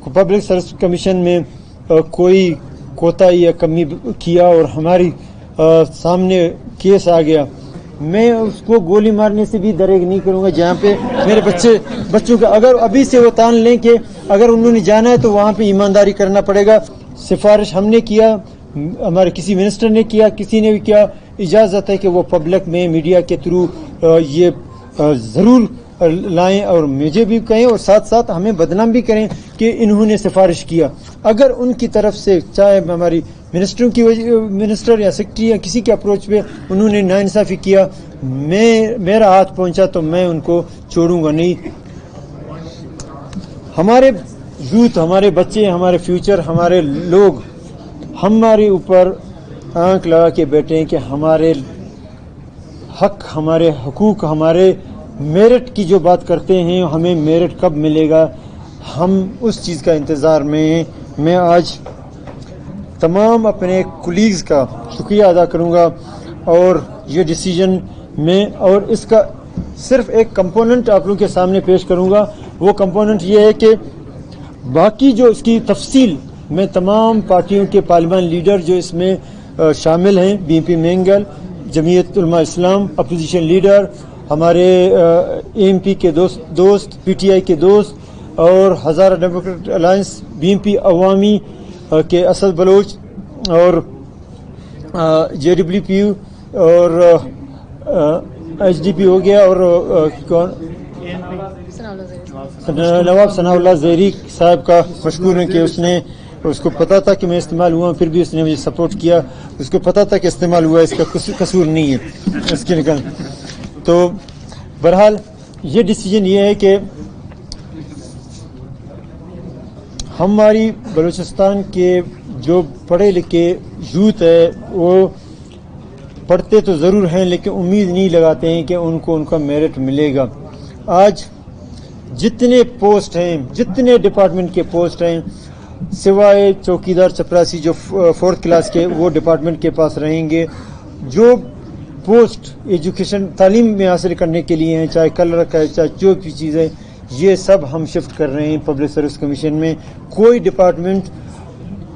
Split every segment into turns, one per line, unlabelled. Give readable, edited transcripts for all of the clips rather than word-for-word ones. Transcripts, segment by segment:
Public service commission में कोई कोताही या कमी किया और हमारी सामने केस आ गया, मैं उसको गोली मारने से भी दरेग नहीं करूंगा। जहाँ पे मेरे बच्चों का अगर अभी से वो तान लें कि अगर उन्होंने जाना है तो वहाँ पे ईमानदारी करना पड़ेगा। सिफारिश हमने किया, हमारे किसी मिनिस्टर ने किया, किसी ने भी किया, इजाज़त है कि वो पब्लिक में मीडिया के थ्रू ये ज़रूर लाएं और मुझे भी कहें और साथ साथ हमें बदनाम भी करें कि इन्होंने सिफारिश किया। अगर उनकी तरफ से चाहे हमारी मिनिस्टर या सेक्रेटरी या किसी के अप्रोच पे उन्होंने नाइंसाफ़ी किया, मेरा हाथ पहुंचा तो मैं उनको छोड़ूंगा नहीं। हमारे यूथ, हमारे बच्चे, हमारे फ्यूचर, हमारे लोग हमारे ऊपर आंख लगा के बैठे हैं कि हमारे हक, हमारे हकूक, हमारे मेरिट की जो बात करते हैं, हमें मेरिट कब मिलेगा, हम उस चीज़ का इंतज़ार में हैं। मैं आज तमाम अपने कुलीग्स का शुक्रिया अदा करूंगा और ये डिसीजन में और इसका सिर्फ एक कंपोनेंट आप लोगों के सामने पेश करूंगा। वो कंपोनेंट ये है कि बाकी जो इसकी तफसील में तमाम पार्टियों के पार्लियामान लीडर जो इसमें शामिल हैं, बीएनपी मेंगल, जमीयत उलमा इस्लाम, अपोजिशन लीडर, हमारे एएमपी के दोस्त, पीटीआई के दोस्त और हज़ारा डेमोक्रेटिक अलायंस, बीएनपी अवामी के असद बलोच और जेडब्ल्यूपीयू और एचडीपी हो गया और कौन नवाब सनाउल्लाह ज़हरी साहब का मशकूर है कि उसको पता था कि मैं इस्तेमाल हुआ, फिर भी उसने मुझे सपोर्ट किया। उसको पता था कि इस्तेमाल हुआ, इसका कसूर नहीं है इसके निकल। तो बहरहाल ये डिसीजन ये है कि हमारी बलूचिस्तान के जो पढ़े लिखे यूथ है वो पढ़ते तो ज़रूर हैं लेकिन उम्मीद नहीं लगाते हैं कि उनको उनका मेरिट मिलेगा। आज जितने पोस्ट हैं, जितने डिपार्टमेंट के पोस्ट हैं, सिवाय चौकीदार चपरासी जो 4th क्लास के, वो डिपार्टमेंट के पास रहेंगे। जो पोस्ट एजुकेशन तालीम में हासिल करने के लिए हैं, चाहे क्लर्क है, चाहे जो भी चीज़ें, ये सब हम शिफ्ट कर रहे हैं पब्लिक सर्विस कमीशन में। कोई डिपार्टमेंट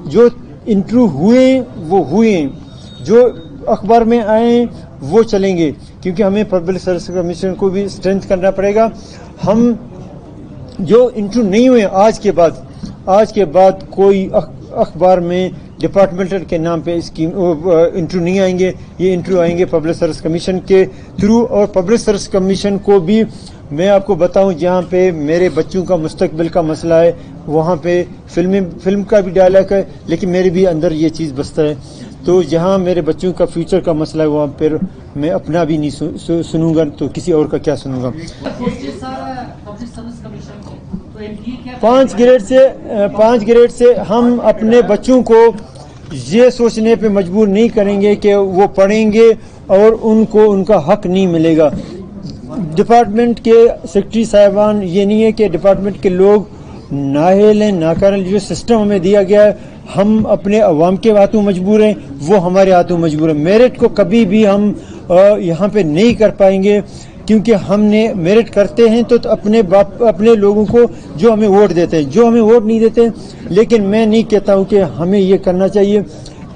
जो इंटरव्यू हुए वो हुए, जो अखबार में आए वो चलेंगे, क्योंकि हमें पब्लिक सर्विस कमीशन को भी स्ट्रेंथ करना पड़ेगा। हम जो इंटरव्यू नहीं हुए आज के बाद कोई अखबार में डिपार्टमेंटल के नाम पे स्कीम इंटरव्यू नहीं आएंगे। ये इंटरव्यू आएंगे पब्लिक सर्विस कमीशन के थ्रू। और पब्लिक सर्विस कमीशन को भी मैं आपको बताऊं, जहाँ पे मेरे बच्चों का मुस्तकबिल का मसला है, वहाँ पे फिल्म का भी डायलॉग है, लेकिन मेरे भी अंदर ये चीज़ बसता है। तो जहाँ मेरे बच्चों का फ्यूचर का मसला है, वहाँ पर मैं अपना भी नहीं सुनूंगा तो किसी और का क्या सुनूंगा। 5 ग्रेड से हम अपने बच्चों को ये सोचने पे मजबूर नहीं करेंगे कि वो पढ़ेंगे और उनको उनका हक नहीं मिलेगा। डिपार्टमेंट के सेक्रेटरी साहिबान, ये नहीं है कि डिपार्टमेंट के लोग नाअहल हैं, नाकाबिल। जो सिस्टम हमें दिया गया है, हम अपने अवाम के हाथों मजबूर हैं, वो हमारे हाथों मजबूर है। मेरिट को कभी भी हम यहाँ पे नहीं कर पाएंगे, क्योंकि हमने मेरिट करते हैं तो अपने लोगों को जो हमें वोट देते हैं, जो हमें वोट नहीं देते। लेकिन मैं नहीं कहता हूं कि हमें ये करना चाहिए।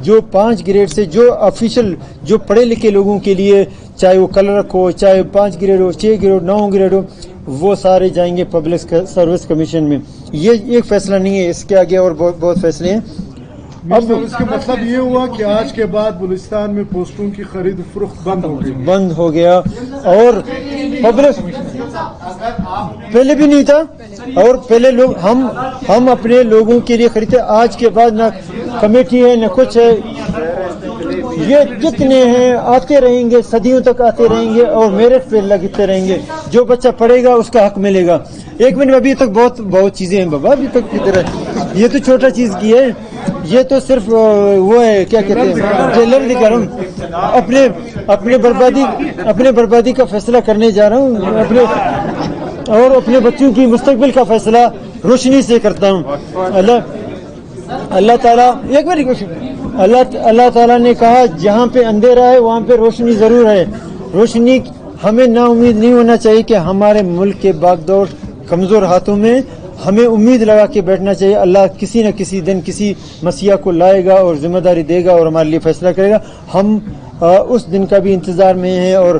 जो 5 ग्रेड से जो ऑफिशियल जो पढ़े लिखे लोगों के लिए, चाहे वो क्लर्क हो, चाहे 5 ग्रेड हो, 6 ग्रेड हो, 9 ग्रेड हो, वो सारे जाएंगे पब्लिक सर्विस कमीशन में। ये एक फैसला नहीं है, इसके आगे और बहुत फैसले हैं।
अब इसका मतलब ये हुआ कि आज के बाद बलूचिस्तान में पोस्टों की खरीद फरोख्त बंद हो
गया और पब्लिक पहले भी नहीं था। और पहले लोग हम अपने लोगों के लिए खरीदते। आज के बाद ना कमेटी है न कुछ है। ये जितने हैं आते रहेंगे, सदियों तक आते रहेंगे और मेरिट पे लगते रहेंगे। जो बच्चा पढ़ेगा उसका हक मिलेगा। एक मिनट, अभी तक बहुत चीजें हैं बाबा, अभी तक किधर है। ये तो छोटा चीज की है, ये तो सिर्फ वो है, क्या कहते हैं, टेलर दिखा रहा हूँ। अपने बर्बादी का फैसला करने जा रहा हूँ और अपने बच्चों की मुस्तकबिल का फैसला रोशनी से करता हूँ। अल्लाह ताला, एक मिनट, अल्लाह ताला ने कहा जहाँ पे अंधेरा है वहाँ पे रोशनी जरूर है। रोशनी, हमें ना उम्मीद नहीं होना चाहिए कि हमारे मुल्क के बागडोर कमजोर हाथों में ہمیں امید لگا کے بیٹھنا چاہیے اللہ کسی نہ کسی دن کسی مسیح کو لائے گا اور ذمہ داری دے گا اور ہمارے لیے فیصلہ کرے گا. ہم اس دن کا بھی انتظار میں ہیں. اور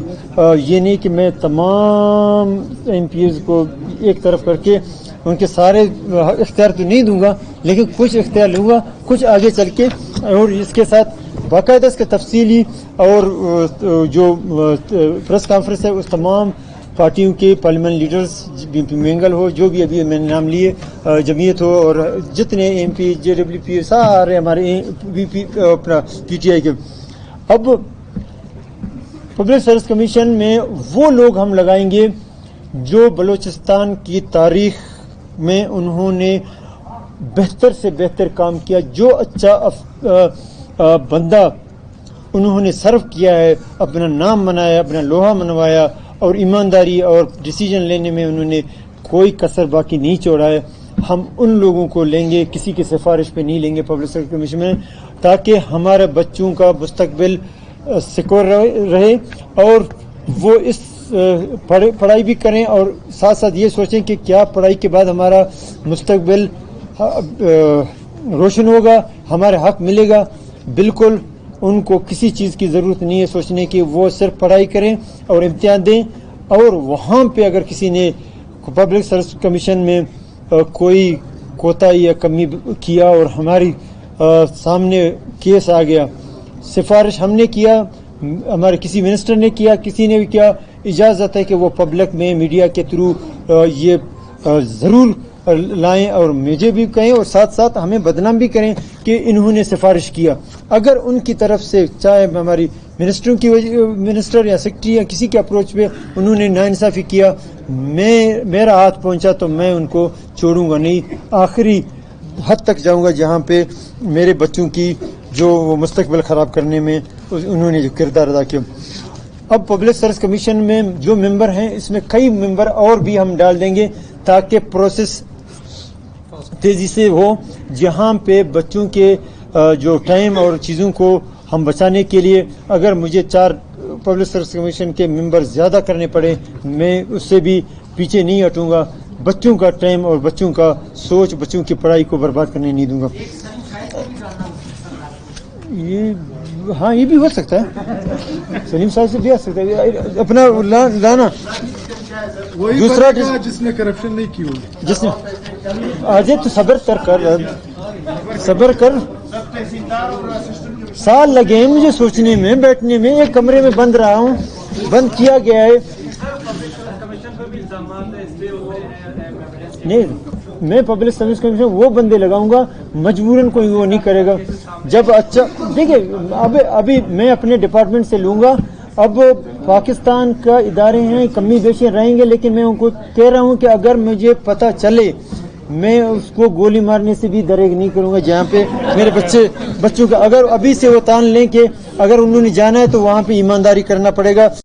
یہ نہیں کہ میں تمام ایم پیز کو ایک طرف کر کے ان کے سارے اختیار تو نہیں دوں گا لیکن کچھ اختیار لوں گا کچھ آگے چل کے. اور اس کے ساتھ باقاعدہ اس کا تفصیلی اور جو پریس کانفرنس ہے اس تمام پارٹیوں کے پارلیمنٹ لیڈرز بی پی مینگل ہو جو بھی ابھی میں نے نام لیے جمعیت ہو اور جتنے M P J W P سارے ہمارے بی پی اپنا پی ٹی آئی کے. اب پبلک سروس کمیشن میں وہ لوگ ہم لگائیں گے جو بلوچستان کی تاریخ میں انہوں نے بہتر سے بہتر کام کیا, جو اچھا بندہ انہوں نے سرو کیا ہے, اپنا نام بنایا, اپنا لوہا منوایا اور ایمانداری اور ڈیسیجن لینے میں انہوں نے کوئی کسر باقی نہیں چھوڑا ہے. ہم ان لوگوں کو لیں گے, کسی کی سفارش پہ نہیں لیں گے پبلک سروس کمیشن میں, تاکہ ہمارے بچوں کا مستقبل سیکور رہے اور وہ اس پڑھائی بھی کریں اور ساتھ ساتھ یہ سوچیں کہ کیا پڑھائی کے بعد ہمارا مستقبل روشن ہوگا, ہمارا حق ملے گا. بالکل ان کو کسی چیز کی ضرورت نہیں ہے سوچنے کی, وہ صرف پڑھائی کریں اور امتحان دیں. اور وہاں پہ اگر کسی نے پبلک سروس کمیشن میں کوئی کوتاہی یا کمی کیا اور ہماری سامنے کیس آ گیا, سفارش ہم نے کیا, ہمارے کسی منسٹر نے کیا, کسی نے بھی کیا, اجازت ہے کہ وہ پبلک میں میڈیا کے تھرو یہ ضرور لائیں اور مجھے بھی کہیں اور ساتھ ساتھ ہمیں بدنام بھی کریں کہ انہوں نے سفارش کیا. اگر ان کی طرف سے چاہے ہماری منسٹر یا سیکرٹری یا کسی کے اپروچ پہ انہوں نے ناانصافی کیا, میرا ہاتھ پہنچا تو میں ان کو چھوڑوں گا نہیں, آخری حد تک جاؤں گا جہاں پہ میرے بچوں کی جو وہ مستقبل خراب کرنے میں انہوں نے جو کردار ادا کیا. اب پبلک سروس کمیشن میں جو ممبر ہیں اس میں کئی ممبر اور بھی ہم ڈال دیں گے تاکہ پروسیس تیزی سے ہو. جہاں پہ بچوں کے جو ٹائم اور چیزوں کو ہم بچانے کے لیے اگر مجھے 4 پبلک سروس کمیشن کے ممبر زیادہ کرنے پڑے میں اس سے بھی پیچھے نہیں ہٹوں گا. بچوں کا ٹائم اور بچوں کا سوچ, بچوں کی پڑھائی کو برباد کرنے نہیں دوں گا. ہاں یہ بھی ہو سکتا ہے, سلیم صاحب سے بھی آ سکتا ہے اپنا لانا. دوسرا
جس نے کرپشن نہیں کی ہوگی,
جس نے آج تو صبر کر سال لگے ہیں مجھے سوچنے میں, بیٹھنے میں, ایک کمرے میں بند رہا ہوں, بند کیا گیا ہے. نہیں, میں پبلک سروس کمیشن وہ بندے لگاؤں گا مجبوراً, کوئی وہ نہیں کرے گا. جب اچھا دیکھیں ابھی میں اپنے ڈپارٹمنٹ سے لوں گا. اب پاکستان کا ادارے ہیں, کمی بیشی رہیں گے, لیکن میں ان کو کہہ رہا ہوں کہ اگر مجھے پتہ چلے میں اس کو گولی مارنے سے بھی دریغ نہیں کروں گا. جہاں پہ میرے بچوں کا اگر ابھی سے وہ تان لیں کہ اگر انہوں نے جانا ہے تو وہاں پہ ایمانداری کرنا پڑے گا.